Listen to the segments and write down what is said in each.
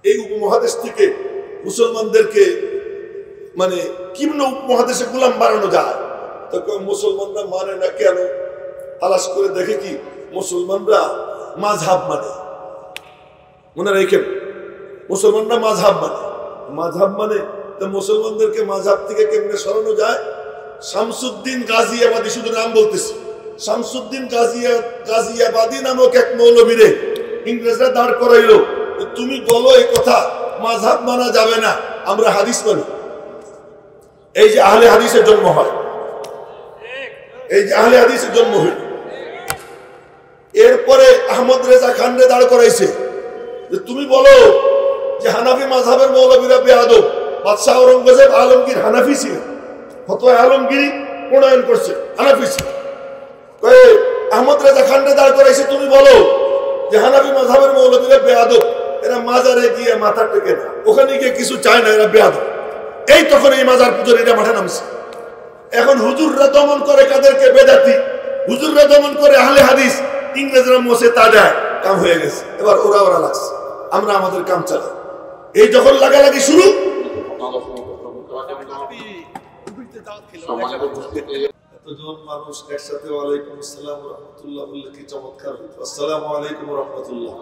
এই উপমহাদেশ থেকে মুসলমানদেরকে মানে কিভাবে উপমহাদেশে গোলাম বানানো যায়, তখন মুসলমানরা মানে না কেন? তালাশ করে দেখে কি মুসলমানরা মাযহাব মানে। মনে রেখেন, মুসলমানরা মাযহাব মানে তো মুসলমানদেরকে মাযহাব থেকে কেমনে সরানো যায়? শামসুদ্দিন গাজিয়াবাদী, শুধু নাম বলতেছি, শামসুদ্দিন গাজিয়াবাদী নামক এক মৌলবীরে ইংরেজরা দাঁড় করাইলো, তুমি বলো এই কথা মাযহাব মানা যাবে না, আমরা হাদিস মানি। এই যে আহলে হাদিসের জন্ম হয়, এই যে আহলে হাদিসের জন্ম হইল। এরপরে আহমদ রেজা খানরে দাঁড় করাইছে যে তুমি বলো যে হানাফি মাযহাবের মৌলবীরা বেয়াদব। বাদশাহ ঔরঙ্গজেব আলমগীর হানাফি ছিলেন, ফতোয়া আলমগীরি প্রণয়ন করছে, হানাফি ছিলেন। আহমদ রেজা খানরে দাঁড় করাইছে, তুমি বলো যে হানাফি মাযহাবের মৌলবীরা বেয়াদব, এরা মাজারে গিয়ে মাথা টেকে না, ওখানে গিয়ে কিছু চায় না, এরা বেয়াদব। এই তখন এই মাজার পূজারীরা মাঠে নামছে। এখন হুজুররা দমন করে কাদেরকে? বেদাতি। হুজুররা দমন করে আহলে হাদিস, ইংরেজরা মোছে তা দেয়, কাম হয়ে গেছে। এবার ওরা লাগছে, আমরা আমাদের কাম চালাই। এই যখন লাগালাগি শুরু, এতজন মানুষ একসাথে ওয়ালাইকুম আসসালাম ওয়া রাহমাতুল্লাহ বললে কি চমৎকার হতো। আসসালামু আলাইকুম ওয়া রাহমাতুল্লাহ।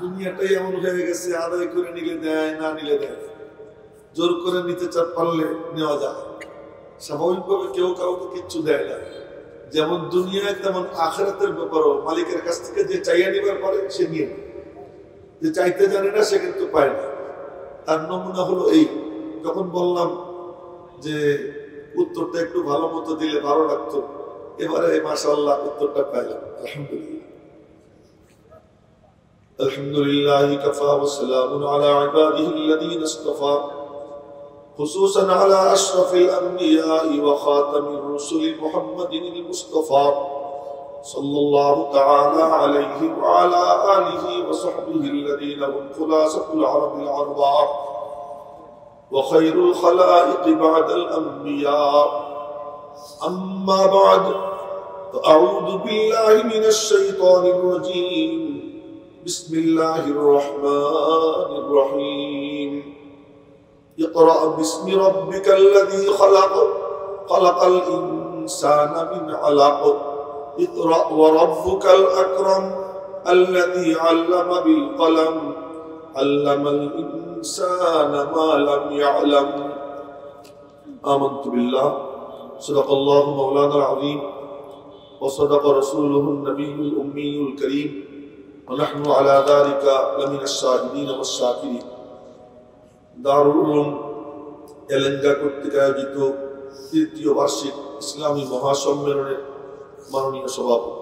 দুনিয়াটাই এমন হয়ে গেছে, আদায় করে নিলে দেয়, না নিলে দেয়। জোর করে নিতে পারলে নেওয়া যায়, স্বাভাবিকভাবে কেউ কাউকে কিচ্ছু দেয় না। যেমন দুনিয়ায় তেমন আখিরাতের ব্যাপারও মালিকের কাছ থেকে যে চাইয়া নিবার পারে সে নিয়ে নেয়, যে চাইতে জানে না সে কিন্তু পায় না। তার নমুনা হলো এই, যখন বললাম যে উত্তরটা একটু ভালো মতো দিলে ভালো লাগতো, এবারে মাশাআল্লাহ উত্তরটা পাইলাম। আলহামদুলিল্লাহ, আলহামদুলিল্লাহ কাফা ওয়া সালামুন আলা ইবাদিহিল্লাযীনা ইসতাফা خصوصا على أشرف الأنبياء وخاتم الرسل محمد المصطفى صلى الله تعالى عليه وعلى آله وصحبه الذين هم خلاصة العرب الأربعة وخير الخلائق بعد الأنبياء. أما بعد فأعوذ بالله من الشيطان الرجيم. بسم الله الرحمن الرحيم. اقرأ باسم ربك الذي خلق خلق الإنسان من علق اقرأ وربك الأكرم الذي علم بالقلم علم الإنسان ما لم يعلم. آمنت بالله صدق الله مولانا العظيم وصدق رسوله النبي الأمي الكريم ونحن على ذلك لمن الشاهدين والشاكرين. দারুল উলুম এলেঙ্গা কর্তৃক আয়োজিত তৃতীয় বার্ষিক ইসলামী মহাসম্মেলনের মাননীয় সভাপতি,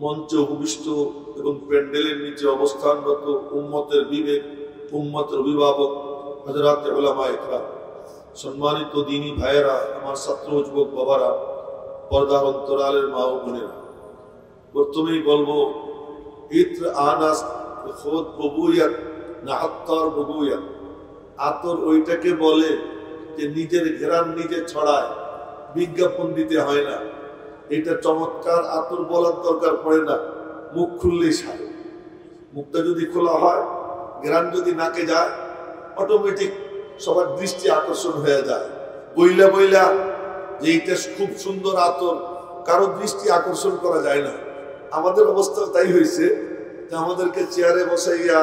মঞ্চে উপবিষ্ট এবং প্যান্ডেলের নিচে অবস্থানরত উম্মতের বিবেক, উম্মতের অভিভাবক, হযরত উলামায়ে কেরাম, সম্মানিত দ্বীনী ভাইয়েরা, আমার ছাত্র যুবক বাবারা, পর্দার অন্তরালের মা ও বোনেরা, প্রথমেই বলবো ইত্র আনাস খোদ ববুয়াত না আত্তার ববুয়াত। আতর ওইটাকে বলে যে নিজের ঘেরান নিজে ছড়ায়, বিজ্ঞাপন দিতে হয় না। এটা চমৎকার আতর বলার দরকার পড়ে না, মুখ খুললেই সারে। মুখটা যদি খোলা হয়, ঘেরান যদি নাকে যায়, অটোমেটিক সবার দৃষ্টি আকর্ষণ হয়ে যায়। বইলা বইলা যে এইটা খুব সুন্দর আতর, কারো দৃষ্টি আকর্ষণ করা যায় না। আমাদের অবস্থা তাই হয়েছে যে আমাদেরকে চেয়ারে বসাইয়া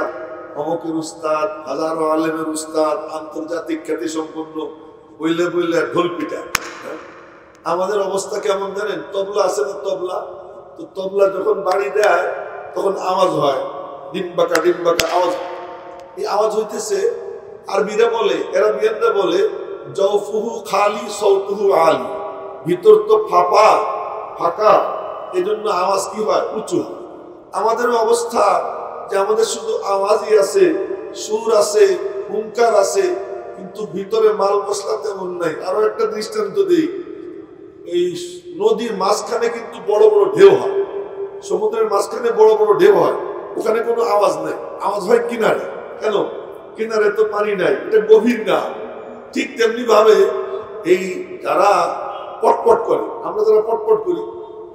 অমকের উস্তাদ, হাজারো আলেমের উস্তাদ, আন্তর্জাতিক খ্যাতি সম্পন্ন বইলে বইলে ঢোল পিটা। আমাদের অবস্থা কেমন জানেন? তবলা আছে না, তবলা, তো তবলা যখন বাড়ি দেয় তখন আওয়াজ হয়, ডিম্বাকা ডিম্বাকা আওয়াজ। এই আওয়াজ হইতেছে আরবিরা বলে, আরবিয়ানরা বলে জওফুহু খালি সৌতুহু আলি। ভিতর তো ফাঁপা ফাঁকা, এই জন্য আওয়াজ কি হয়? উঁচু হয়। আমাদের অবস্থা যে আমাদের শুধু আওয়াজই আছে, সুর আছে, হুঙ্কার আছে, কিন্তু ভিতরে মাল মশলা তেমন নাই। আরো একটা দৃষ্টান্ত দিই, এই নদীর মাঝখানে কিন্তু বড় বড় ঢেউ হয়, সমুদ্রের মাঝখানে বড় বড় ঢেউ হয়, ওখানে কোনো আওয়াজ নাই, আওয়াজ হয় কিনারে। কেন? কিনারে তো পানি নাই, এটা গভীর না। ঠিক তেমনি ভাবে এই যারা পটপট করে, আমরা যারা পটপট করি,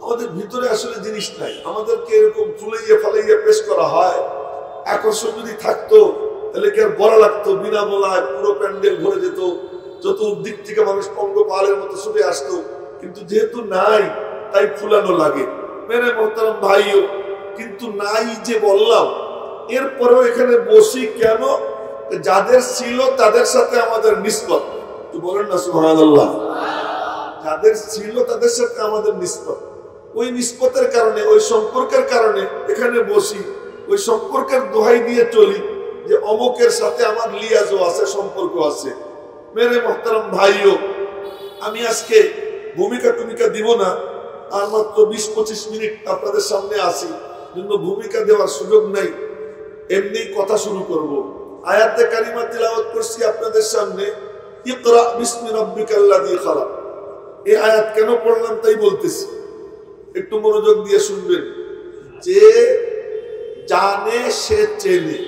আমাদের ভিতরে আসলে জিনিস নাই। আমাদেরকে এরকম ফুলাইয়া ফালাইয়া পেশ করা হয় আকর্ষণ যদি থাকতো তাহলে কি আর বলা লাগতো? বিনা বলায় পুরো প্যান্ডেল ভরে যেত, চতুর্দিক থেকে মানুষ পঙ্গপালের মতো ছুটে আসতো। কিন্তু যেহেতু নাই তাই ফুলানো লাগে। মেরে মোহতারাম ভাইও, কিন্তু নাই যে বললাম, এরপরেও এখানে বসি কেন? যাদের ছিল তাদের সাথে আমাদের নিসবত, তো বলেন না সুবহানাল্লাহ। যাদের ছিল তাদের সাথে আমাদের নিসবত, ওই নিসবতের কারণে, ওই সম্পর্কের কারণে এখানে বসি, ওই সম্পর্কের দোহাই দিয়ে চলি যে অমুকের সাথে আমার লিয়াজও আছে, সম্পর্ক আছে। মেরে মোহতারাম ভাইও, আমি আজকে ভূমিকা দিব না, আর মাত্র 20-25 মিনিট আপনাদের সামনে আসি, জন্য ভূমিকা দেওয়ার সুযোগ নাই, এমনি কথা শুরু করব। আয়াতে কারিমা তিলাওয়াত করছি আপনাদের সামনে, ইকরা বিসমি রাব্বিকাল্লাযী খালাক। এই আয়াত কেন পড়লাম তাই বলতেছি, একটু মনোযোগ দিয়ে শুনবেন। যে জানে সে চেনে,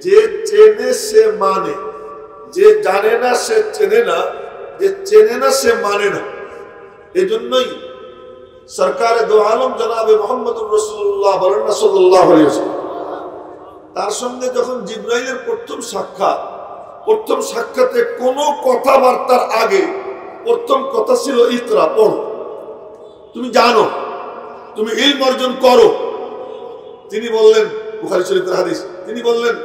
যে চেনে সে মানে, যে জানে না সে চেনে না, যে চেনে না সে মানে না। এজন্যই সরকারে দো আলম জনাবে মুহাম্মদুর রাসূলুল্লাহ সাল্লাল্লাহু আলাইহি ওয়াসাল্লাম, তার সঙ্গে যখন জিবরাইলের প্রথম সাক্ষাতে কোনো কথাবার্তার আগে প্রথম কথা ছিল ইকরা, পড়ো, তুমি জানো, তুমি ইলম অর্জন করো। তিনি বললেন, বুখারী শরীফের হাদিস, তিনি বললেন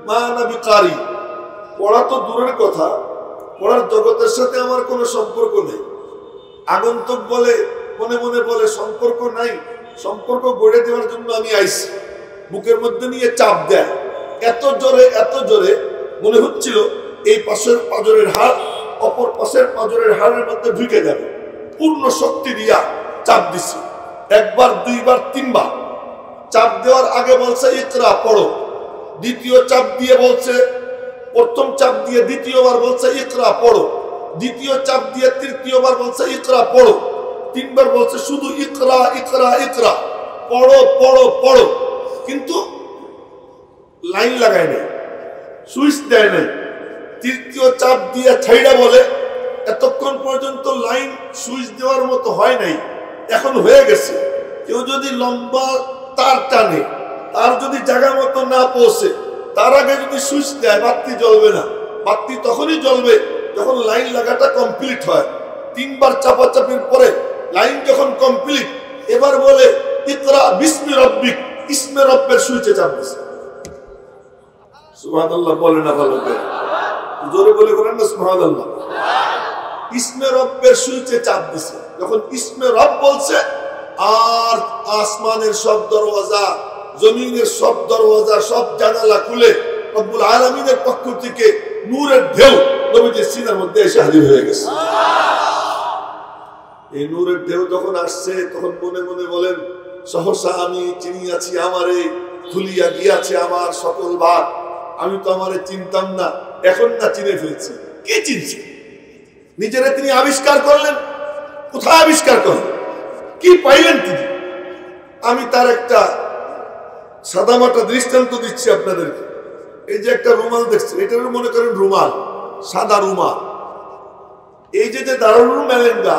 মা আনা বিকারি, পড়া তো দূরের কথা, পড়ার জগতের সাথে আমার কোনো সম্পর্ক নেই। আগন্তুক বলে, মনে মনে বলে সম্পর্ক নাই, সম্পর্ক গড়ে দেওয়ার জন্য আমি আইছি। বুকের মধ্যে নিয়ে চাপ দেয়, এত জোরে মনে হচ্ছিল এই পাশের পাঁজরের হাড় অপর পাশের পাঁজরের হাড়ের মধ্যে ঢুকে যাবে। পূর্ণ শক্তি দিয়া চাপ দিছি, একবার, দুইবার, তিনবার। চাপ দেওয়ার আগে বলছে ইকরা, পড়ো। দ্বিতীয় চাপ দিয়ে বলছে, প্রথম চাপ দিয়ে দ্বিতীয়বার বলছে ইকরা, পড়ো। দ্বিতীয় চাপ দিয়ে তৃতীয়বার বলছে ইকরা, পড়ো। তিনবার বলছে শুধু ইকরা ইকরা ইকরা, পড়ো পড়ো পড়ো। কিন্তু লাইন লাগায় নাই, সুইচ দেয় নাই। তৃতীয় চাপ দিয়ে ছাইড়া বলে এতক্ষণ পর্যন্ত লাইন সুইচ দেওয়ার মতো হয় নাই, এখন হয়ে গেছে। কেউ যদি লম্বা তার টানে, তার যদি জায়গা মতো না পৌঁছে, তার আগে যদি সুইচ দেয়, বাতি জ্বলবে না। বাতি তখনই জ্বলবে যখন লাইন লাগাটা কমপ্লিট হয়। তিনবার চাপাচাপির পরে লাইন যখন কমপ্লিট, এবার বলে ইকরা বিসমি রাব্বিক, ইসমে রব্বের সুইচে চাপ দিছে। সুবহানাল্লাহ বলে না, ভালো করে জোরে বলে বলেন না সুবহানাল্লাহ। ইসমে রব্বের সুইচে চাপ দিছে। যখন ইসমে রব বলছে, আর আসমানের সব দরওয়াজা, জমিনের সব দরওয়াজা, সব জানালা খুলে রব্বুল আলামিনের পক্ষ থেকে নূরের ঢেউ নবীজির সিনার মধ্যে এসে হাজির হয়ে গেছে। এই নূরের ঢেউ যখন আসছে, তখন মনে মনে বলেন সহসা আমি চিনিয়াছি আমারে, ভুলিয়া গিয়াছে আমার সকল ভাগ। আমি তো আমারে চিনতাম না, এখন না চিনে ফেলছি। কি চিনছি? নিজেরা তিনি আবিষ্কার করলেন। কোথায় আবিষ্কার করলেন? কি পাইলেন তিনি? আমি তার একটা সাদামাটা দৃষ্টান্ত দিচ্ছি আপনাদেরকে। এই যে একটা রুমাল দেখছেন, এটারও মনে করেন রুমাল, সাদা রুমাল। এই যে দারুল উলুম এলেঙ্গা,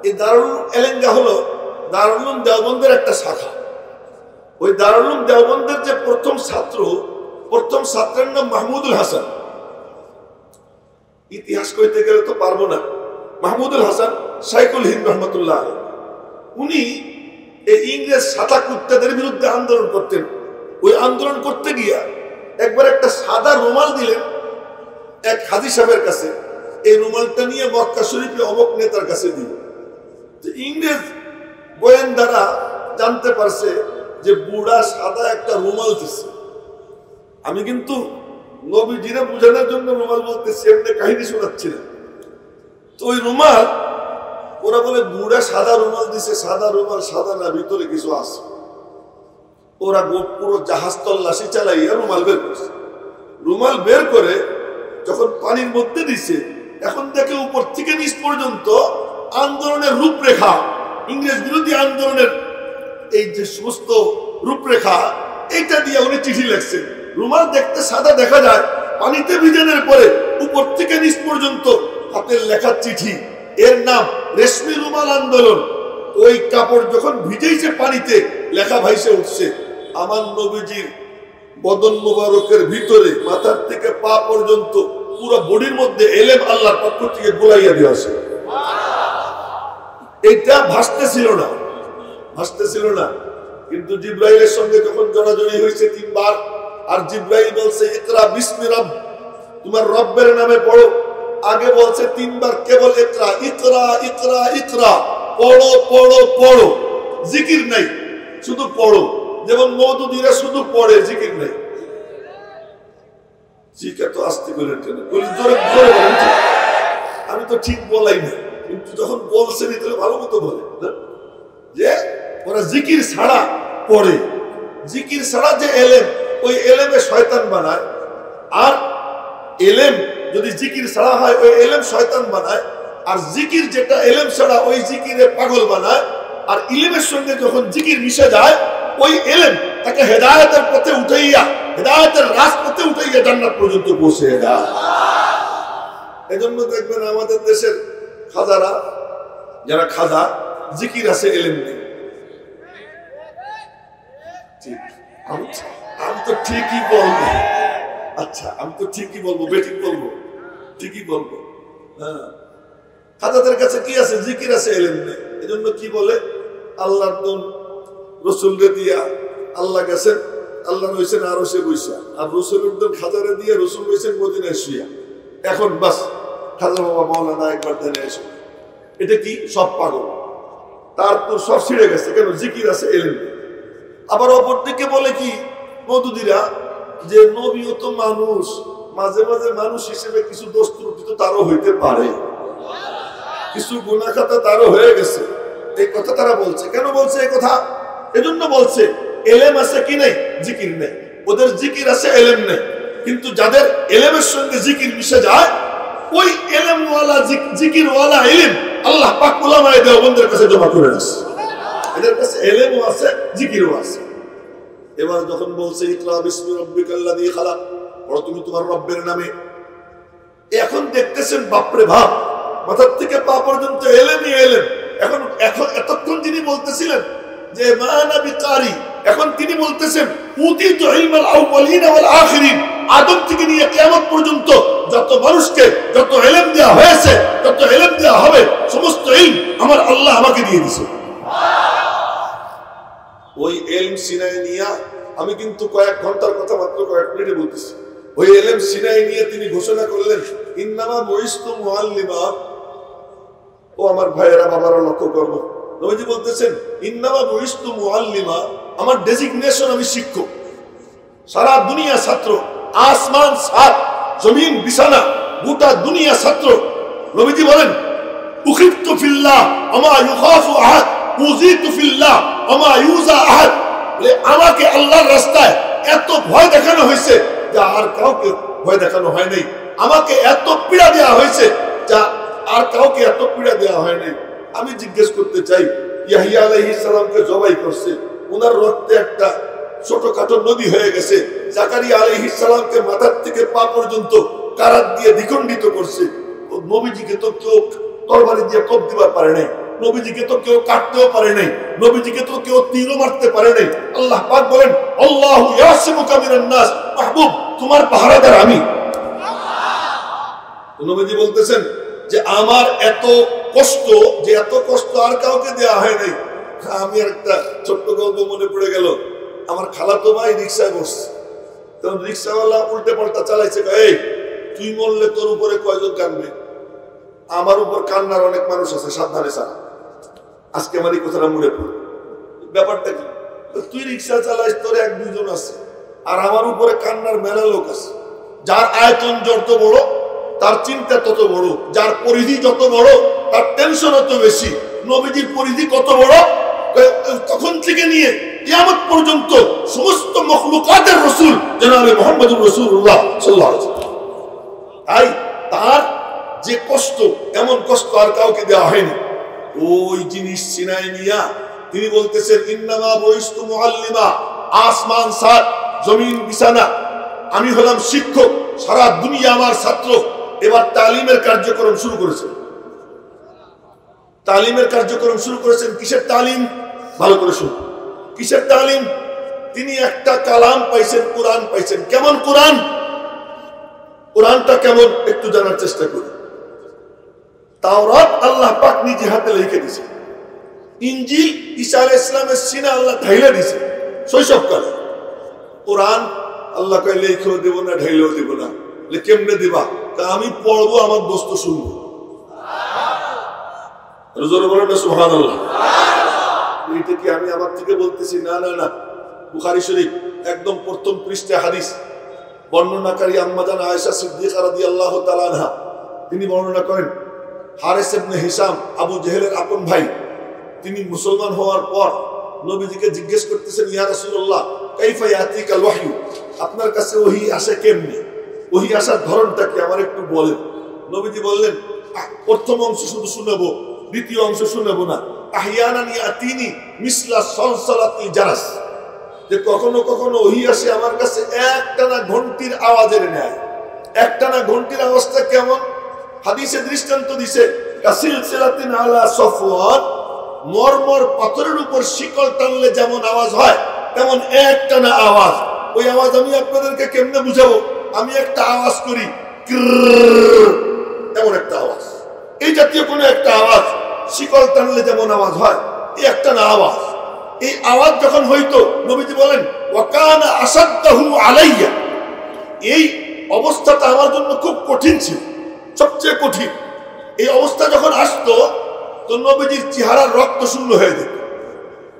এই দারুল উলুম এলেঙ্গা হলো দারুল উলুম দেওবন্দের একটা শাখা। ওই দারুল উলুম দেওবন্দের যে প্রথম ছাত্রের নাম মাহমুদুল হাসান। ইতিহাস কইতে গেলে তো পারবো না। মাহমুদুল হাসান শাইখুল হিন্দ রহমতুল্লাহ, উনি এই ইংরেজ সাদা কুত্তাদের বিরুদ্ধে আন্দোলন করতেন। ওই আন্দোলন করতে গিয়া একবার একটা সাদা রুমাল দিলেন এক হাজী সাহেবের কাছে। এই রুমালটা নিয়ে মক্কা শরীফে অমুক নেতার কাছে দিল। ইংরেজ গোয়েন্দারা জানতে পারছে যে বুড়া সাদা একটা রুমাল দিচ্ছে। আমি কিন্তু নবীজিরে বোঝানোর জন্য রুমাল বলতেছি, এমনি কাহিনী শোনাচ্ছি না। তো ওই রুমাল, ওরা বলে বুড়া সাদা রুমাল দিছে, সাদা রুমাল সাদা না, ভিতরে কিছু আছে। ওরা পুরো জাহাজ তল্লাশি চালাইয়া রুমাল বের করছে। রুমাল বের করে যখন পানির মধ্যে দিছে, এখন দেখে উপর থেকে নিচ পর্যন্ত আন্দোলনের রূপরেখা, ইংরেজ বিরোধী আন্দোলনের এই যে সমস্ত রূপরেখা, এইটা দিয়ে উনি চিঠি লিখছেন। রুমাল দেখতে সাদা দেখা যায়, পানিতে ভিজানোর পরে উপর থেকে নিচ পর্যন্ত হাতের লেখা চিঠি। এর নাম রেশমি রুমাল আন্দোলন। ওই কাপড় যখন ভিজেইছে পানিতে, লেখা ভাইসে উঠছে আমার নবীজির বদন মুবারকের ভিতরে মাথার থেকে পা পর্যন্ত পুরো বডির মধ্যে এলেম আল্লাহর পক্ষ থেকে গোলাইয়া দেওয়া আছে। এটা ভাসতেছিল না, কিন্তু জিব্রাইলের সঙ্গে যখন জড়াজড়ি হয়েছে 3 বার, আর জিব্রাইল বলছে ইকরা বিসমি রব, তোমার রব্বের নামে পড়ো। আগে বলছে 3 বার কেবল ইকরা ইকরা ইকরা ইকরা, পড়ো পড়ো পড়ো, জিকির নাই, শুধু পড়ো। যেমন মওদুদীরা শুধু পড়ে, জিকির নাই। জিকির তো আস্তে করে আমি তো ঠিক বলাই না, কিন্তু যখন বলছেন তাহলে ভালো মতো বলে যে ওরা জিকির ছাড়া পড়ে। জিকির ছাড়া যে এলেম, ওই এলেমে শয়তান বানায়। আর এলেম যদি জিকির ছাড়া হয়, ওই এলেম শয়তান বানায়। আর জিকির যেটা এলেম ছাড়া, ওই জিকিরে পাগল বানায়। আর ইলমের সঙ্গে যখন জিকির মিশে যায়, ওই এলেম তাকে হেদায়েতের পথে উঠাইয়া, হেদায়েতের রাজপথে উঠাইয়া জান্নাত পর্যন্ত পৌঁছে দেয়। এজন্য দেখবেন আমাদের দেশের খাজারা, যারা খাজা, জিকির আছে, এলেম নেই। আমি তো ঠিকই বলবো, আচ্ছা আমি তো ঠিকই বলবো, বেঠিক বলবো, ঠিকই বলবো। হ্যাঁ, খাজাদের কাছে কি আছে? জিকির আছে, এলেম নেই। এজন্য কি বলে, আল্লাহর দন রসুলরে দিয়া আল্লাহ গেছেন, আল্লাহ রয়েছেন আরো সে বৈশা, আর রসুলের দন খাজারে দিয়ে রসুল রয়েছেন মদিনায় শুইয়া। এখন বাস খাজা বাবা মাওলানা একবার দেনে এসে, এটা কি? সব পাগল, তার তো সব ছিঁড়ে গেছে। কেন? জিকির আছে, এলেম নেই। আবার অপরদিকে বলে কি মওদুদীরা, যে নবীও তো মানুষ, মাঝে মাঝে মানুষ হিসেবে কিছু দোষ ত্রুটি তো তারও হইতে পারে, কিছু গুনাহ খাতা তারও হয়ে গেছে। এই কথা তারা বলছে। কেন বলছে এই কথা? এজন্য বলছে এলেম আছে কি নেই, জিকির নেই। ওদের জিকির আছে, এলেম নেই। কিন্তু যাদের এলেমের সঙ্গে জিকির মিশে যায়, ওই এলেমওয়ালা জিকিরওয়ালা ইলম আল্লাহ পাক উলামায়ে দেওবন্দের কাছে জমা করে রাখছে। এদের কাছে এলেমও আছে, জিকিরও আছে। এবার যখন বলছে ইকরা বিসমি রাব্বিকাল্লাযী খালাক, পড়ো তুমি তোমার রব্বের নামে। এখন দেখতেছেন বাপরে বাপ, মাথার থেকে পা পর্যন্ত এলেমই এলেম। এখন এতক্ষণ যিনি বলতেছিলেন যে মা আনা বিকারি, এখন তিনি বলতেছেন উতিতু ইলমাল আউওয়ালিন ওয়াল আখিরিন। আদম থেকে নিয়ে কিয়ামত পর্যন্ত যত মানুষকে যত ইলম দেওয়া হয়েছে, যত ইলম দেওয়া হবে, সমস্ত ইলম আমার আল্লাহ আমাকে দিয়ে দিয়েছে। ওই ইলম সিনায় নিয়া, আমি কিন্তু কয়েক ঘন্টার কথা মাত্র কয়েক মিনিটে বলতেছি, ওই ইলম সিনায় নিয়ে তিনি ঘোষণা করলেন ইন্নামা বুইস্তু মুআল্লিমা। ও আমার ভাইয়েরা, বাবারা, লক্ষ্য করব, নবীজি বলতেছেন ইন্নামা বুইস্তু মুআল্লিমা, আমার ডেজিগনেশন আমি শিক্ষক। সারা দুনিয়া ছাত্র, আসমান সাত, জমিন বিছানা, গোটা দুনিয়া ছাত্র। নবীজি বলেন উখিতু ফিল্লাহ আমা ইউখাফু আহাদ, উযিতু ফিল্লাহ আমা ইউজা আহাদ। আমাকে আল্লাহর রাস্তায় এত ভয় দেখানো হয়েছে যা আর কাউকে ভয় দেখানো হয় নাই। আমাকে এত পীড়া দেওয়া হয়েছে যা আর কাউকে এত পীড়া দেওয়া হয় নাই। আমি জিজ্ঞেস করতে চাই, ইয়াহইয়া আলাইহিস সালামকে জবাই করছে, ওনার রক্তে একটা ছোটখাটো নদী হয়ে গেছে। জাকারিয়া আলাইহিস সালামকে মাথার থেকে পা পর্যন্ত কারাত দিয়ে দ্বিখণ্ডিত করছে। নবীজিকে তো কেউ তরবারি দিয়ে কোপ দিবার পারে নাই, নবীজিকে তো কেউ কাটতেও পারে নাই, নবীজিকে তো কেউ তীরও মারতে পারে নাই। আল্লাহ পাক বলেন আল্লাহু ইয়াসিমুকা মিনান নাস, মাহবুব তোমার পাহারাদার আমি। নবীজি বলতেছেন যে আমার এত কষ্ট, যে এত কষ্ট আর কাউকে দেওয়া হয় নাই। আমি আর একটা ছোট্ট গল্প মনে পড়ে গেল। আমার খালাতো ভাই রিক্সায় বসছে, তখন রিক্সাওয়ালা উল্টে পাল্টা চালাইছে, এই তুই মরলে তোর উপরে কয়জন কাঁদবে? আমার উপর কান্নার অনেক মানুষ আছে, সাবধানে চা। আজকে আমার এই কথাটা মনে পড়ে। ব্যাপারটা কি? তুই রিক্সা চালাইস, তোর 1-2 জন আছে, আর আমার উপরে কান্নার মেলা লোক আছে। যার আয়তন যত বড় তার চিন্তা তত বড়, যার পরিধি যত বড় তার টেনশন তত বেশি। নবীজির পরিধি কত বড়? তখন থেকে নিয়ে কিয়ামত পর্যন্ত সমস্ত মখলুকাতের রাসূল জনাবে মুহাম্মদুর রাসূলুল্লাহ সাল্লাল্লাহু আলাইহি ওয়াসাল্লাম। তাই তার যে কষ্ট, এমন কষ্ট আর কাউকে দেওয়া হয়নি। ওই জিনিস সিনায় নিয়া তিনি বলতেছেন ইন্নামা বুইস্তু মুআল্লিমা, আসমান সাত, জমিন বিছানা, আমি হলাম শিক্ষক, সারা দুনিয়া আমার ছাত্র। এবার তালিমের কার্যক্রম শুরু করেছেন। তালিমের কার্যক্রম শুরু করেছেন। কিসের তালিম? ভালো করে শুনুন। কিসের তালিম? তিনি একটা কালাম পাইছেন, কোরআন পাইছেন। কেমন কোরআন? কোরআনটা কেমন একটু জানার চেষ্টা করি। তাওরাত আল্লাহ পাক নিজে হাতে লিখে দিয়েছে। ইনজিল ঈসা আলাইহিস সালামের সিনা আল্লাহ ঢাইলা দিয়েছে শৈশবকালে। কোরআন আল্লাহ কয় লিখেও দেব না, ঢাইলেও দেব না। কেমনে দিবা? আমি পড়বো, আমার দোস্ত শুনবো। জোরে বলেন না সুবহানাল্লাহ। এটা কি আমি আমার থেকে বলতেছি? না না না, বুখারী শরীফ একদম প্রথম পৃষ্ঠায় হাদিস বর্ণনাকারী আম্মা জান আয়েশা সিদ্দিকা রাদিয়াল্লাহু তাআলা আনহা তিনি বর্ণনা করেন, হারিস ইবনে হিশাম আবু জেহেলের আপন ভাই, তিনি মুসলমান হওয়ার পর নবীজিকে জিজ্ঞেস করতেছেন, ইয়া রাসূলুল্লাহ কাইফা ইয়াতিকাল ওয়াহয়ু, আপনার কাছে ওহী আসে কেমনে? ওহী আসার ধরনটা কি আমার একটু বলেন। নবীজি বললেন, প্রথম অংশ শুধু শুনাবো, দ্বিতীয় অংশ শুনাবো না। আহইয়ানান ইয়াতিনি মিসলা সলসলাতিল জারাস, যে কখনো কখনো ওহী আসে আমার কাছে একটানা ঘন্টির আওয়াজের ন্যায়। একটানা ঘন্টির আওয়াজটা কেমন? হাদিসে দৃষ্টান্ত দিছে, কাসিলসিলাতিন আলা সফওয়ান, মরমর পাথরের উপর শিকল টানলে যেমন আওয়াজ হয় তেমন একটানা আওয়াজ। ওই আওয়াজ আমি আপনাদেরকে কেমনে বুঝাবো? আমি একটা আওয়াজ করি, এমন একটা আওয়াজ, এই জাতীয় কোনো একটা আওয়াজ, শিকল টানলে যেমন আওয়াজ হয় এই একটানা আওয়াজ। এই আওয়াজ যখন হইতো, নবীজি বলেন ওয়াকানা আসাদ্দাহু আলাইয়া, এই অবস্থাটা আমার জন্য খুব কঠিন ছিল, সবচেয়ে কঠিন। এই অবস্থা যখন আসতো তো নবীজির চেহারার রক্ত শূন্য হয়ে যেত,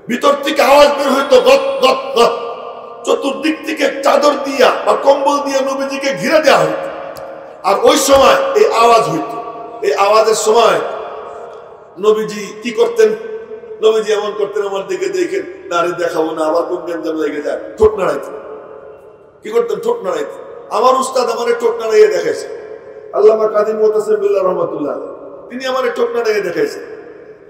ভিতর থেকে আওয়াজ বের হইতো গত গত গত। চতুর্দিক থেকে চাদর দিয়া বা কম্বল দিয়া নবীজিকে ঘিরে দেওয়া হইত। আর ওই সময় এই আওয়াজ হইত। এই আওয়াজের সময় নবীজি কি করতেন? নবীজি এমন করতেন, আমার দিকে দেখেন, নারী দেখাবো না, আবার কোন গেঞ্জাম লেগে যায়, ঠোঁট নাড়াইতেন। কি করতেন? ঠোঁট নাড়াইতেন। আমার উস্তাদ আমারে ঠোঁট নাড়াইয়ে দেখাইছে, আল্লামা কাজী মুতাসিম বিল্লাহ রহমাতুল্লাহ, তিনি আমারে ঠোঁট নাড়াইয়ে দেখাইছেন।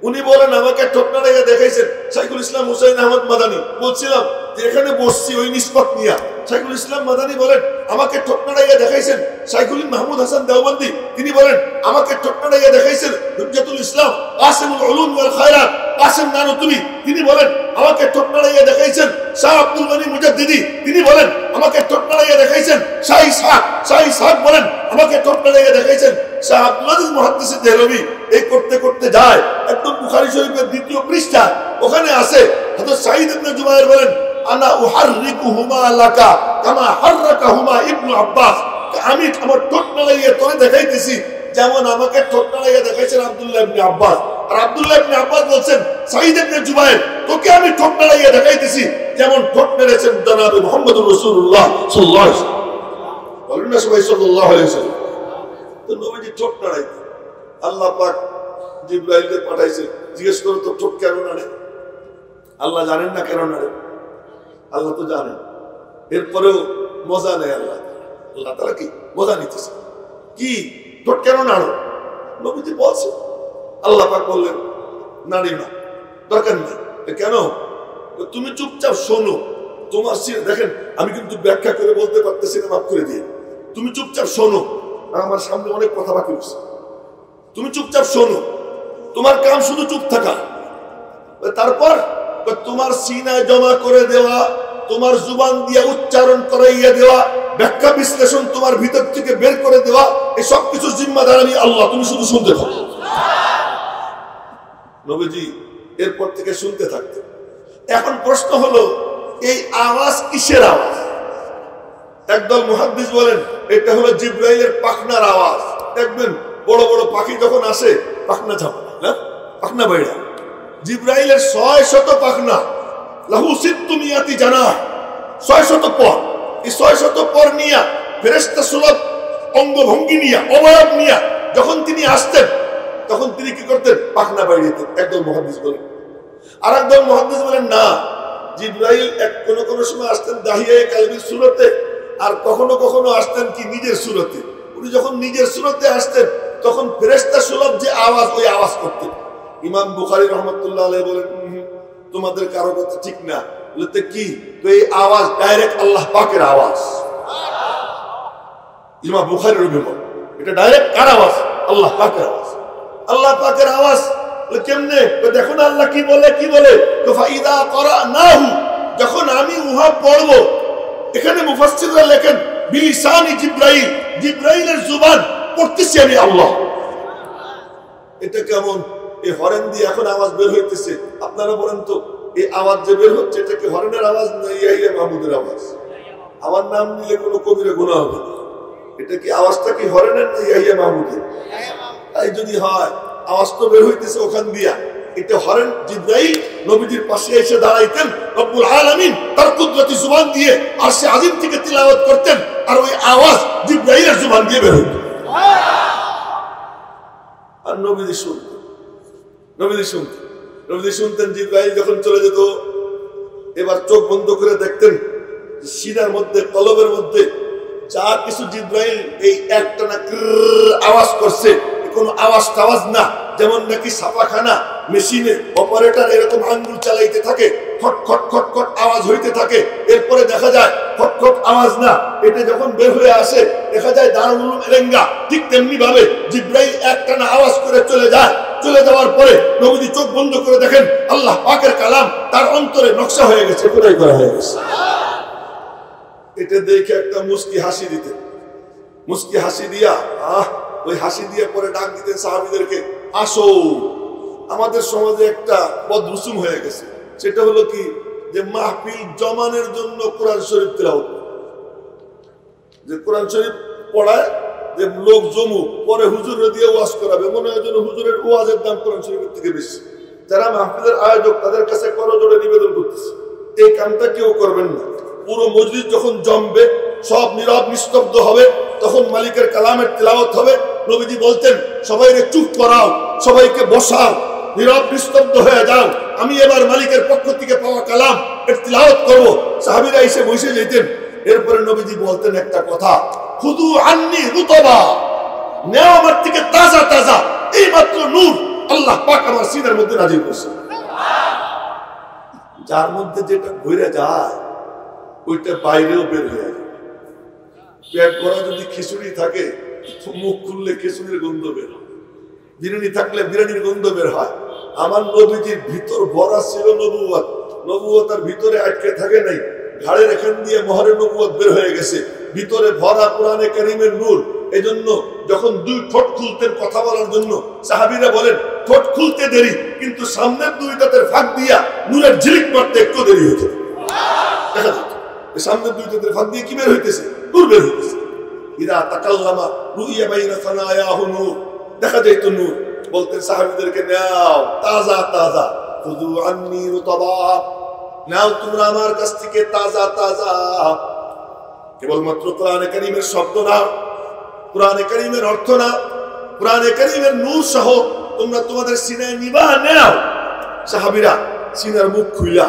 উনি বলেন আমাকে ঠোঁট নাড়াইয়ে দেখাইছেন শাইখুল ইসলাম হুসাইন আহমদ মাদানী। বলছিলাম যে এখানে বসছি ওই নিষ্পত নিয়া, শাইখুল ইসলাম মাদানী বলেন আমাকে ঠোঁট নাড়াইয়ে দেখাইছেন শাইখুল মাহমুদ হাসান দেওবন্দি। তিনি বলেন আমাকে ঠোঁট নাড়াইয়ে দেখাইছেন হুজ্জাতুল ইসলাম কাসিমুল উলুম ওয়াল খায়রাত কাসিম নানুতুবি। তিনি বলেন আমাকে ঠোঁট নাড়াইয়ে দেখাইছেন শাহ আব্দুল গনি মুজাদ্দিদি। তিনি বলেন আমাকে ঠোঁট নাড়াইয়ে দেখাইছেন শাহ ইসহাক বলেন আমাকে ঠোঁট নাড়াইয়ে দেখাইছেন শাহ আব্দুল আজিজ মুহাদ্দিস দেহলভী। এই করতে করতে যায় একদম বুখারী শরীফের দ্বিতীয় পৃষ্ঠা, ওখানে আছে হযরত সাঈদ ইবনে জুবায়ের বলেন আনা উহাররিকুহুমা লাকা কামা হাররাকাহুমা ইবনু আব্বাস, আমি আমার ঠোঁট নাড়াইয়ে তোরে দেখাইতেছি যেমন আমাকে ঠোঁট নাড়াইয়ে দেখাইছেন আব্দুল্লাহ ইবনে আব্বাস। আর আব্দুল্লাহ ইবনে আব্বাস বলছেন সাঈদ ইবনে জুবায়ের তোকে আমি ঠোঁট নাড়াইয়ে দেখাইতেছি যেমন ঠোঁট নেড়েছেন জনাবে মুহাম্মদুর রাসূলুল্লাহ সাল্লাল্লাহু আলাইহি ওয়াসাল্লাম। বলেন না সবাই সাল্লাল্লাহু আলাইহি ওয়াসাল্লাম। তো নবীজি ঠোঁট নাড়াইতেন। আল্লাহ পাক জিবরাইলকে পাঠাইছে, জিজ্ঞেস করো তো ঠোঁট কেন নাড়ে? আল্লাহ জানেন না কেন নাড়ে? আল্লাহ তো জানেন, এরপরেও মজা নেই। আল্লাহ তাআলা কি মজা নিতেছে? কি ঠোঁট কেন নাড়ো? নবীজি বলছে, আল্লাহ পাক বললেন নাড়ি না, দরকার নেই। কেন? তুমি চুপচাপ শোনো। তোমার দেখেন আমি কিন্তু ব্যাখ্যা করে বলতে পারতেছি না, মাফ করে দিয়ে। তুমি চুপচাপ শোনো, আমার সামনে অনেক কথা বাকি রয়েছে। তুমি চুপচাপ শোনো, তোমার কাম শুধু চুপ থাকা। তারপর তোমার সিনায় জমা করে দেওয়া, তোমার জুবান দিয়ে উচ্চারণ করাইয়া দেওয়া, ব্যাখ্যা বিশ্লেষণ তোমার ভিতর থেকে বের করে দেওয়া, এই সব কিছু জিম্মাদার আমি আল্লাহ, তুমি শুধু শুনতে থাকো। নবীজি এরপর থেকে শুনতে থাকতেন। এখন প্রশ্ন হলো এই আওয়াজ কিসের আওয়াজ? একদল মুহাদ্দিস বলেন এটা হলো জিবরাইলের পাখনার আওয়াজ। দেখবেন বড় বড় পাখি যখন আসে পাখনা ঝাপড়া, না পাখনা বাইরা, জিবরাইলের 600 পাখনা, লাহু সিত্তুমিয়াতি জানাহ, 600 পর। এই 600 পর নিয়া ফেরেশতা সুলভ অঙ্গভঙ্গি নিয়া, অবয়ব নিয়া যখন তিনি আসতেন তখন তিনি কি করতেন? পাখনা বাইরেতেন। একদল মুহাদ্দিস বলেন। আর একদল মুহাদ্দিস বলেন না, জিবরাইল কোন কোন সময় আসতেন দাহিয়ায়ে কালবির সুরতে, আর কখনো কখনো আসতেন কি নিজের সুরতে। উনি যখন নিজের সুরতে আসতেন তখন ফেরেশতা সুলভ যে আওয়াজ, ওই আওয়াজ করতেন। ইমাম বুখারী রাহমাতুল্লাহ আলাইহি বলেন তোমাদের কারো কথা ঠিক না। বলতে কি? তো এই আওয়াজ ডাইরেক্ট আল্লাহ পাকের আওয়াজ। ইমাম বুখারীর অভিমত, এটা ডাইরেক্ট কার আওয়াজ? আল্লাহ পাকের আওয়াজ। আল্লাহ পাকের আওয়াজ কেমনে? দেখো না আল্লাহ কি বলে, কি বলে? ফাইদা করানাহু, যখন আমি উহা পড়ব, এখানে মুফাসসিররা লেখেন বিলিসানি জিব্রাইল, জিব্রাইলের জুবান পড়তেছি আমি আল্লাহ। এটা কেমন? এই হরেন দিয়ে এখন আওয়াজ বের হইতেছে, আপনারা বলেন তো এই আওয়াজ যে বের হচ্ছে এটা কি হরেনের আওয়াজ না ইয়া মাহমুদের আওয়াজ? আমার নাম নিলে কোনো কবিরা গুনাহ হবে না। এটা কি আওয়াজটা কি হরেনের না ইয়া মাহমুদের? তাই যদি হয় আওয়াজ তো বের হইতেছে ওখান দিয়া, এটা হরেন। জিব্রাইল নবীজির পাশে এসে দাঁড়াইতেন, রব্বুল আলামিন তার কুদরতি জুবান দিয়ে আরশে আজিম থেকে তিলাওয়াত করতেন, আর ওই আওয়াজ জিব্রাইলের জুবান দিয়ে বের হইত। আর নবীজি শুনতেন, নবীজি শুনতেন। জিব্রাইল যখন চলে যেত, এবার চোখ বন্ধ করে দেখতেন সিনার মধ্যে, কলবের মধ্যে যা কিছু জিব্রাইল এই একটানা আওয়াজ করছে, কোনো আওয়াজ না, যেমন নাকি ছাপাখানা মেশিনে অপারেটর এরকম আঙ্গুল চালাইতে থাকে, খট খট খট খট আওয়াজ হইতে থাকে, এরপরে দেখা যায় খট খট আওয়াজ না, এটা যখন বের হয়ে আসে দেখা যায় দারুল উলুম এলেঙ্গা। ঠিক তেমনি ভাবে জিব্রাইল একটানা আওয়াজ করে চলে যায়। চলে যাওয়ার পরে নবীজি চোখ বন্ধ করে দেখেন আল্লাহ পাকের কালাম তার অন্তরে নকশা হয়ে গেছে, খোদাই করা হয়ে গেছে। এটা দেখে একটা মুস্কি হাসি দিতেন, মুস্কি হাসি দিয়া ওই হাসি দিয়ে পরে ডাক দিতেন সাহাবীদেরকে, আসো। আমাদের সমাজে একটা বদরুসুম হয়ে গেছে, সেটা হলো কি যে মাহফিল জমানের জন্য কোরআন শরীফ তেলাওয়াত, যে কোরআন শরীফ পড়ায় যে লোক জমু, পরে হুজুর দিয়ে ওয়াজ করাবে, মনে হয় যেন হুজুরের ওয়াজের দাম কোরআন শরীফের থেকে বেশি। যারা মাহফিলের আয়োজক তাদের কাছে করজোড়ে নিবেদন করতেছে, এই কামটা কেউ করবেন না। পুরো মজলিস যখন জমবে, সব নীরব নিস্তব্ধ হবে, তখন মালিকের কালামের তিলাওয়াত হবে। নবীজি বলতেন সবাইকে চুপ করাও, সবাইকে বসাও, নীরব নিস্তব্ধ হয়ে যাও, আমি এবার মালিকের পক্ষ থেকে পাওয়া কালাম এর তিলাওয়াত করব। সাহাবীরা এসে বসে যেতেন। এরপরে নবীজি বলতেন একটা কথা, খুদু আন্নি রুতবা, নেও আমার থেকে তাজা তাজা, এই মাত্র নূর আল্লাহ পাক আমার সিনার মধ্যে নাজিল করেছেন। যার মধ্যে যেটা ঘুরে যায় ওইটা বাইরেও বের হয়ে যায়। পেট ভরা যদি খিচুড়ি থাকে, মুখ খুললে খিচুড়ির গন্ধ বের হয়, বিরিয়ানি থাকলে বিরিয়ানির গন্ধ বের হয়। আমার নবীজির ভিতর ভরা ছিল নবুয়ত, নবুয়ত আর ভিতরে আটকে থাকে নাই, ঘাড়ের এখান দিয়ে মহরে নবুয়ত বের হয়ে গেছে, ভিতরে ভরা কোরআনে কারীমের নূর। এজন্য যখন দুই ঠোঁট খুলতেন কথা বলার জন্য, সাহাবীরা বলেন ঠোঁট খুলতে দেরি, কিন্তু সামনের দুই দাঁতের ফাঁক দিয়া নূরের ঝিলিক মারতে একটু দেরি হতো। দেখা যেত সামনের দুই দাঁতের ফাঁক দিয়ে কি বের হইতেছে, নূর বের হইতেছে। ইদা তাকাল্লামা রুইয়া বাইনা সানায়াহু নূর, দেখা যাইত নূর। বলতেন সাহাবীদেরকে, নাও তাজা তাজা, খুযু আন্নী রুতবা, নাও তোমরা আমার কাছ থেকে তাজা তাজা। কেবলমাত্র কোরআনে কারীমের শব্দ না, কোরআনে কারীমের অর্থ না, কোরআনে কারীমের নূর সহ তোমরা তোমাদের সিনায় নিবা, নাও। সাহাবীরা সিনার মুখ খুইলা,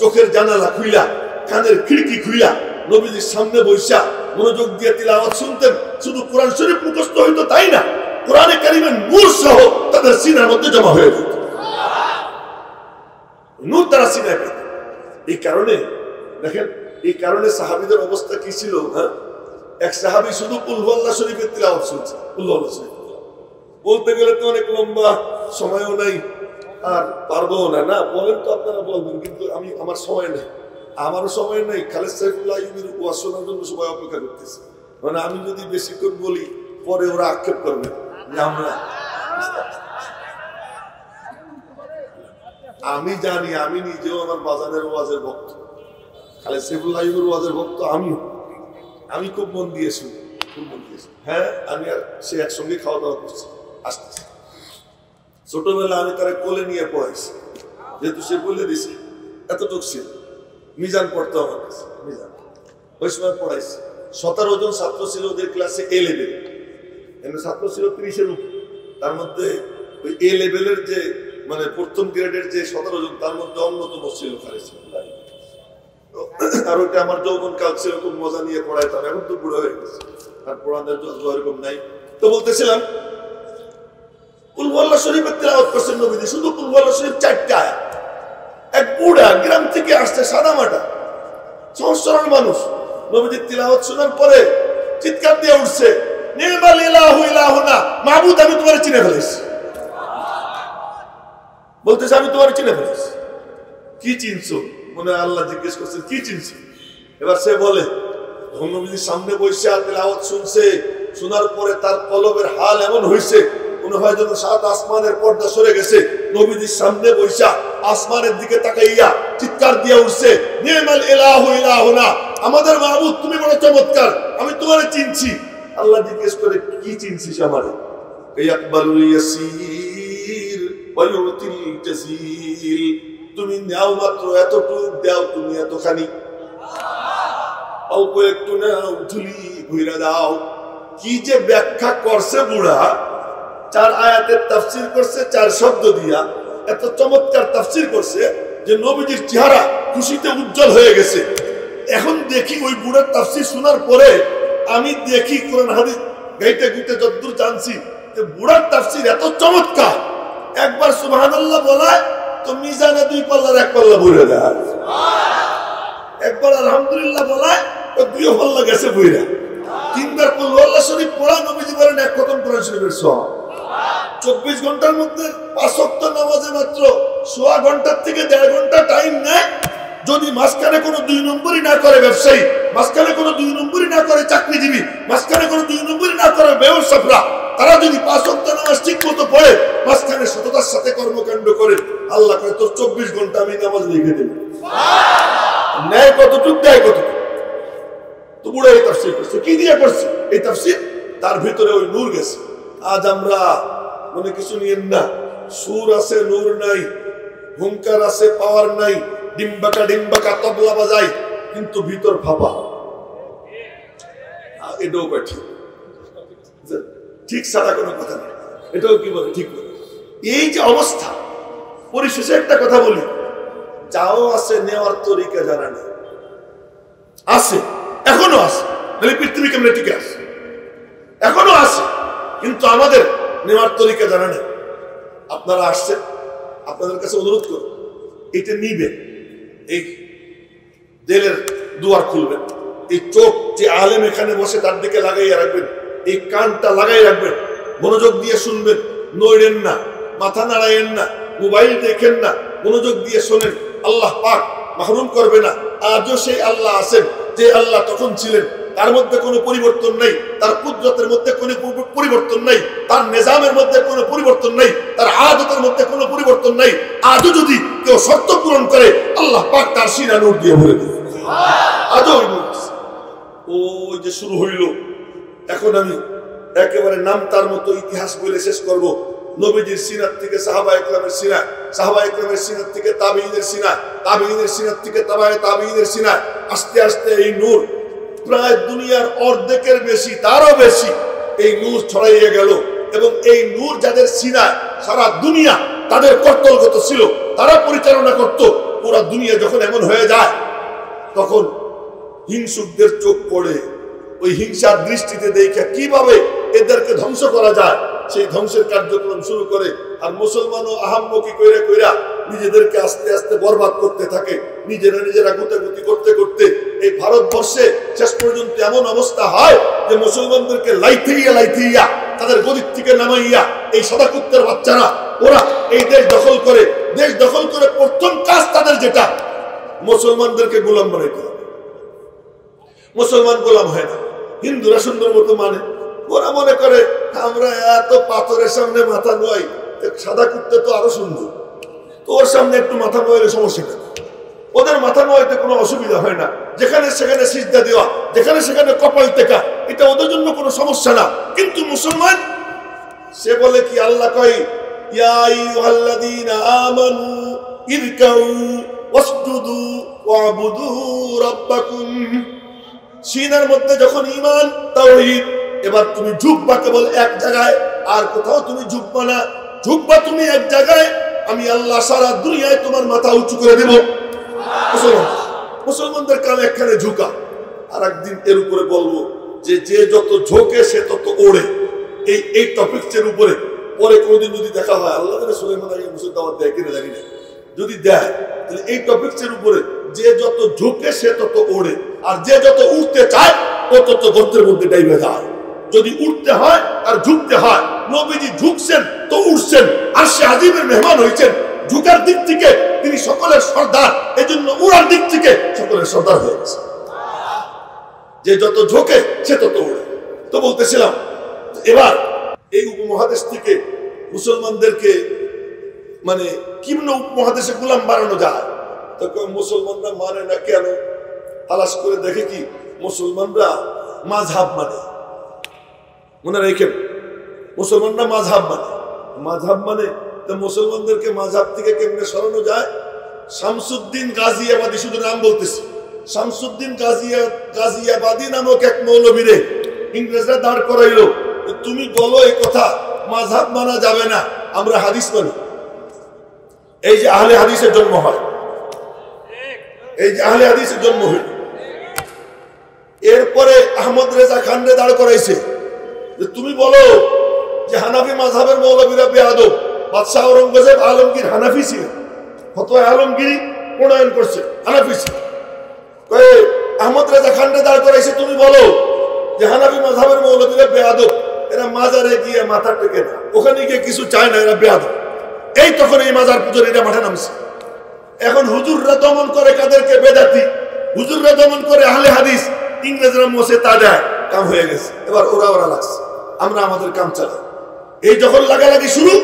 চোখের জানালা খুইলা, কানের খিড়কি খুইলা নবীজির সামনে বইসা মনোযোগ দিয়ে তিলাওয়াত শুনতেন। শুধু কোরআন শরীফ মুখস্থ হইতো তাই না, কোরআনে কারীমের নূর সহ তাদের সিনার মধ্যে জমা হয়ে যেত, নূর তারা সিনায় পেত। এই কারণে দেখেন, এই কারণে সাহাবীদের অবস্থা কি ছিল। এক সাহাবী শুধু কুল হুয়াল্লাহ শরীফের তিলাওয়াত শুনছে, কুল হুয়াল্লাহ শরীফ বলতে গেলে তো অনেক লম্বা, সময়ও নাই আর পারবো না। না বলেন তো আপনারা বলবেন, কিন্তু আমি আমার সময় নেই, আমারও সময় নেই। খালেদ সাইফুল্লাহ আইয়ুবীর ওয়াজ শোনার জন্য সবাই অপেক্ষা করতেছে। মানে আমি যদি বেশিক্ষণ বলি পরে ওরা আক্ষেপ করবে যে আমরা, আমি জানি আমি নিজেও আমার বাজানের ওয়াজের ভক্ত, খালেদ সাইফুল্লাহ আইয়ুবীর ওয়াজের ভক্ত আমি খুব মন দিয়েছি, খুব মন দিয়েছি। হ্যাঁ, আমি আর সে একসঙ্গে খাওয়া দাওয়া করছি। আসতেছি ছোটবেলা আমি তারা কোলে নিয়ে পড়াইছি, যেহেতু সে বলে দিছে এতটুক ছিল। মিজান পড়তো আমার কাছে, মিজান ওই সময় পড়াইছি। 17 জন ছাত্র ছিল ওদের ক্লাসে, এ লেভেল ছাত্র ছিল 30-এর উপর। তার মধ্যে ওই এ লেভেলের যে মানে প্রথম গ্রেডের যে 17 জন, তার মধ্যে অন্যতম ছিল খালেদ সাইফুল্লাহ। আর ওইটা আমার যৌবন কাল ছিল, খুব মজা নিয়ে পড়াইতাম। এখন তো বুড়ো হয়ে গেছে, আর পড়ানোর জন্য এরকম নাই। তো বলতেছিলাম কুল হুয়াল্লাহ শরীফের তিলাওয়াত করছেন নবীজি, শুধু কুল হুয়াল্লাহ শরীফ 4টা আয়াত। এক বুড়া গ্রাম থেকে আসছে, সাদা মাটা সহজ সরল মানুষ, নবীজির তিলাওয়াত শোনার পরে চিৎকার দিয়ে উঠছে, নি'মাল ইলাহু ইলাহুনা, মাবুদ আমি তোমার চিনে ফেলেছি। বলতেছে আমি তোমার চিনে ফেলেছি। কি চিনছো? মনে আল্লাহ জিজ্ঞেস করছেন কি চিনছি। এবার সে বলে নবীজির সামনে বসে তেলাওয়াত শুনছে, শোনার পরে তার কলবের হাল এমন হয়েছে মনে হয় যেন সাত আসমানের পর্দা সরে গেছে। নবীজির সামনে বসে আসমানের দিকে তাকাইয়া চিৎকার দিয়ে উঠছে, নি'মাল ইলাহু ইলাহুনা, আমাদের মাহবুব তুমি বড় চমৎকার, আমি তোমারে চিনছি। আল্লাহ জিজ্ঞেস করে কি চিনছিস আমারে? ইয়াকবালুল ইয়াসির ওয়া ইউতিল জাসিল, তুমি নাও মাত্র এতটুক, দাও তুমি এতখানি, অল্প একটু নাও, ঝুলি ঘুরে দাও। কি যে ব্যাখ্যা করছে বুড়া, 4 আয়াতের তাফসীর করছে 4 শব্দ দিয়া, এত চমৎকার তাফসীর করছে যে নবীজির চেহারা খুশিতে উজ্জ্বল হয়ে গেছে। এখন দেখি ওই বুড়ার তাফসীর শোনার পরে আমি দেখি কোরআন হাদিস গাইতে গুইতে যতদূর জানছি যে বুড়ার তাফসীর এত চমৎকার, একবার সুবহানাল্লাহ বলায় তো মিজানে 2 পাল্লার 1 পাল্লা ভরে দেয়, একবার আলহামদুলিল্লাহ বলায় তো 2 পাল্লা গেছে বইরা, 3বার কুল আল্লাহ শরীফ পড়া নবীজি বলেন 1 খতম কোরআন শরীফের সওয়াব। 24 ঘন্টার মধ্যে 5 ওয়াক্ত নামাজে মাত্র 1.5 ঘন্টা থেকে 1.5 ঘন্টা টাইম নেয়। যদি মাঝখানে কোনো 2 নম্বরই না করে ব্যবসায়ী, মাঝখানে কোনো 2 নম্বরই না করে চাকরিজীবী, মাঝখানে কোনো 2 নম্বরই না করে ব্যবসায়ীরা, তারা যদি 5 ওয়াক্ত নামাজ ঠিক মতো পড়ে, মাঝখানে সততার সাথে কর্মকাণ্ড করে, আল্লাহ কয় তোর 24 ঘন্টা আমি নামাজ লিখে দেব। ন্যায় কতটুক, দেয় কতটুক। তো বুড়ো এই তাফসীর করছে, কি দিয়ে করছে এই তাফসীর? তার ভিতরে ওই নূর গেছে। আজ আমরা মনে কিছু নিয়েন না, সুর আছে নূর নাই, হুঙ্কার আছে পাওয়ার নাই, ডিম্বাকা ডিম্বাকা তবলা বাজাই কিন্তু ভিতর ফাঁপা। এটাও ঠিক, ঠিক ছাড়া কোনো কথা নেই, এটাও কি বলে ঠিক বলে। এই যে অবস্থা, পরিশেষে একটা কথা বলি, যাও আছে নেওয়ার তরিকা জানা নেই, আছে এখনো আছে, নাহলে পৃথিবী কেমনে টিকে আছে, এখনো আছে, কিন্তু আমাদের নেওয়ার তরিকা জানা নেই। আপনারা আসছেন, আপনাদের কাছে অনুরোধ করুন, এটা নিবেন, এই দিলের দুয়ার খুলবেন, এই চোখ যে আলেম এখানে বসে তার দিকে লাগাইয়া রাখবেন, এই কানটা লাগাই রাখবেন, মনোযোগ দিয়ে শুনবেন, নড়েন না, মাথা নাড়াইয়েন না, মোবাইল দেখেন না, মনোযোগ দিয়ে শোনেন। আল্লাহ পাক মাহরুম করবে না। আজও সেই আল্লাহ আছেন যে আল্লাহ তখন ছিলেন, তার মধ্যে কোনো পরিবর্তন নেই, তার কুদরতের মধ্যে কোনো পরিবর্তন নেই, তার নিজামের মধ্যে কোনো পরিবর্তন নেই, তার আদতের মধ্যে কোনো পরিবর্তন নেই। আজও যদি কেউ শর্ত পূরণ করে, আল্লাহ পাক তার সিনা নূর দিয়ে ভরে দেবে। আজও ওই যে শুরু হইল, এখন আমি একেবারে নাম তার মতো ইতিহাস বলে শেষ করব। নবীজির সিনাত থেকে সাহাবা ইকরামের সিনা, সাহাবা ইকরামের সিনাত থেকে তাবেঈনের সিনা, তাবেঈনের সিনাত থেকে তাবায়ে তাবেঈনের সিনা, আস্তে আস্তে এই নূর প্রায় দুনিয়ার অর্ধেকের বেশি, তারও বেশি এই নূর ছড়াইয়ে গেল। এবং এই নূর যাদের সিনায় সারা দুনিয়া তাদের কর্তব্যগত ছিল, তারা পরিচালনা করত পুরা দুনিয়া। যখন এমন হয়ে যায়, তখন হিংসুকদের চোখ পড়ে, ওই হিংসার দৃষ্টিতে দেখে কিভাবে এদেরকে ধ্বংস করা যায়, সেই ধ্বংসের কার্যক্রম শুরু করে। আর মুসলমানও আহাম্মকি কইরা কইরা নিজেদেরকে আস্তে আস্তে বরবাদ করতে থাকে, নিজেরা গুতাগুতি করতে করতে এই ভারতবর্ষে শেষ পর্যন্ত এমন অবস্থা হয় যে মুসলমানদেরকে লাইথিয়া তাদের গদির থেকে নামাইয়া এই সাদা কুত্তার বাচ্চারা ওরা এই দেশ দখল করে। দেশ দখল করে প্রথম কাজ তাদের যেটা, মুসলমানদেরকে গোলাম বানাইতে হবে। মুসলমান গোলাম হয় না, হিন্দুরা সুন্দর মতো মানে, ওরা মনে করে আমরা এত পাথরের সামনে মাথা নোয়াই, সাদা কুত্তা তো আরো সুন্দর, তো ওর সামনে একটু মাথা নোয়াইলে সমস্যাটা, ওদের মাথা নোয়াইতে কোনো অসুবিধা হয় না, যেখানে সেখানে সিজদা দেওয়া, যেখানে সেখানে কপাল টেকা, এটা ওদের জন্য কোনো সমস্যা না। কিন্তু মুসলমান সে বলে কি, আল্লাহ কয় ইয়া আইয়ুহাল্লাযীনা আমানু ইরকাউ ওয়াসজুদু ওয়াবুদু রাব্বাকুম। সিনার মধ্যে যখন ঈমান তাওহীদ, এবার তুমি ঝুঁকবা কেবল এক জায়গায়, আর কোথাও তুমি ঝুঁকবা না, ঝুঁকবা তুমি এক জায়গায়, আমি আল্লাহ সারা দুনিয়ায় তোমার মাথা উঁচু করে দেব। মুসলমানদের কাম একখানে ঝুঁকা। আর একদিন এর উপরে বলবো যে যে যত ঝোঁকে সে তত ওড়ে, এই টপিকসের উপরে পরে কোনদিন যদি দেখা হয়, আল্লাহ সুলাইমান আগে মুসলিম দাওয়াত দেয় কিনা জানি না, যদি দেয় তাহলে এই টপিকসের উপরে যে যত ঝোঁকে সে তত ওড়ে, আর যে যত উঠতে চায় ও তত গর্তের মধ্যে ডাইবে যায়। যদি উঠতে হয় আর ঝুঁকতে হয়, নবীজি ঝুঁকছেন তো উঠছেন, আর সে আজিমের মেহমান হয়েছেন, ঝুঁকার দিক থেকে তিনি সকলের সর্দার, এজন্য উড়ার দিক থেকে সকলের সর্দার হয়ে গেছে। যে যত ঝোঁকে সে তত উড়ে। তো বলতেছিলাম এবার এই উপমহাদেশ থেকে মুসলমানদেরকে মানে কিম্ন উপমহাদেশে গোলাম বানানো যায়, তখন মুসলমানরা মানে না কেন? তালাশ করে দেখে কি মুসলমানরা মাযহাব মানে। মনে রেখেন, মুসলমানরা মাযহাব মানে তো মুসলমানদেরকে মাযহাব থেকে কেমনে সরানো যায়? শামসুদ্দিন গাজিয়াবাদী, শুধু নাম বলতেছি, শামসুদ্দিন গাজিয়াবাদী নামক এক মৌলবীরে ইংরেজরা দাঁড় করাইলো, তুমি বলো এই কথা মাযহাব মানা যাবে না, আমরা হাদিস মানি। এই যে আহলে হাদিসের জন্ম হয়, এই যে আহলে হাদিসের জন্ম হইল। এরপরে আহমদ রেজা খানরে দাঁড় করাইছে যে তুমি বলো যে হানাফি মাযহাবের মৌলবীরা বেয়াদব। বাদশাহ ঔরঙ্গজেব আলমগীর হানাফি ছিলেন, ফতোয়া আলমগীরি প্রণয়ন করছে, হানাফি ছিলেন। আহমদ রেজা খানরে দাঁড় করাইছে, তুমি বলো যে হানাফি মাযহাবের মৌলবীরা বেয়াদব, এরা মাজারে গিয়ে মাথা টেকে না, ওখানে গিয়ে কিছু চায় না, এরা বেয়াদব। এই তখন এই মাজার পূজারীরা মাঠে নামছে। এখন হুজুররা দমন করে কাদেরকে? বেদাতি। হুজুররা দমন করে আহলে হাদিস, ইংরেজরা মোছে তা দেয়, কাম হয়ে গেছে। এবার ওরা লাগছে, আমরা আমাদের কাম চালাই। এই যখন লাগালাগি শুরু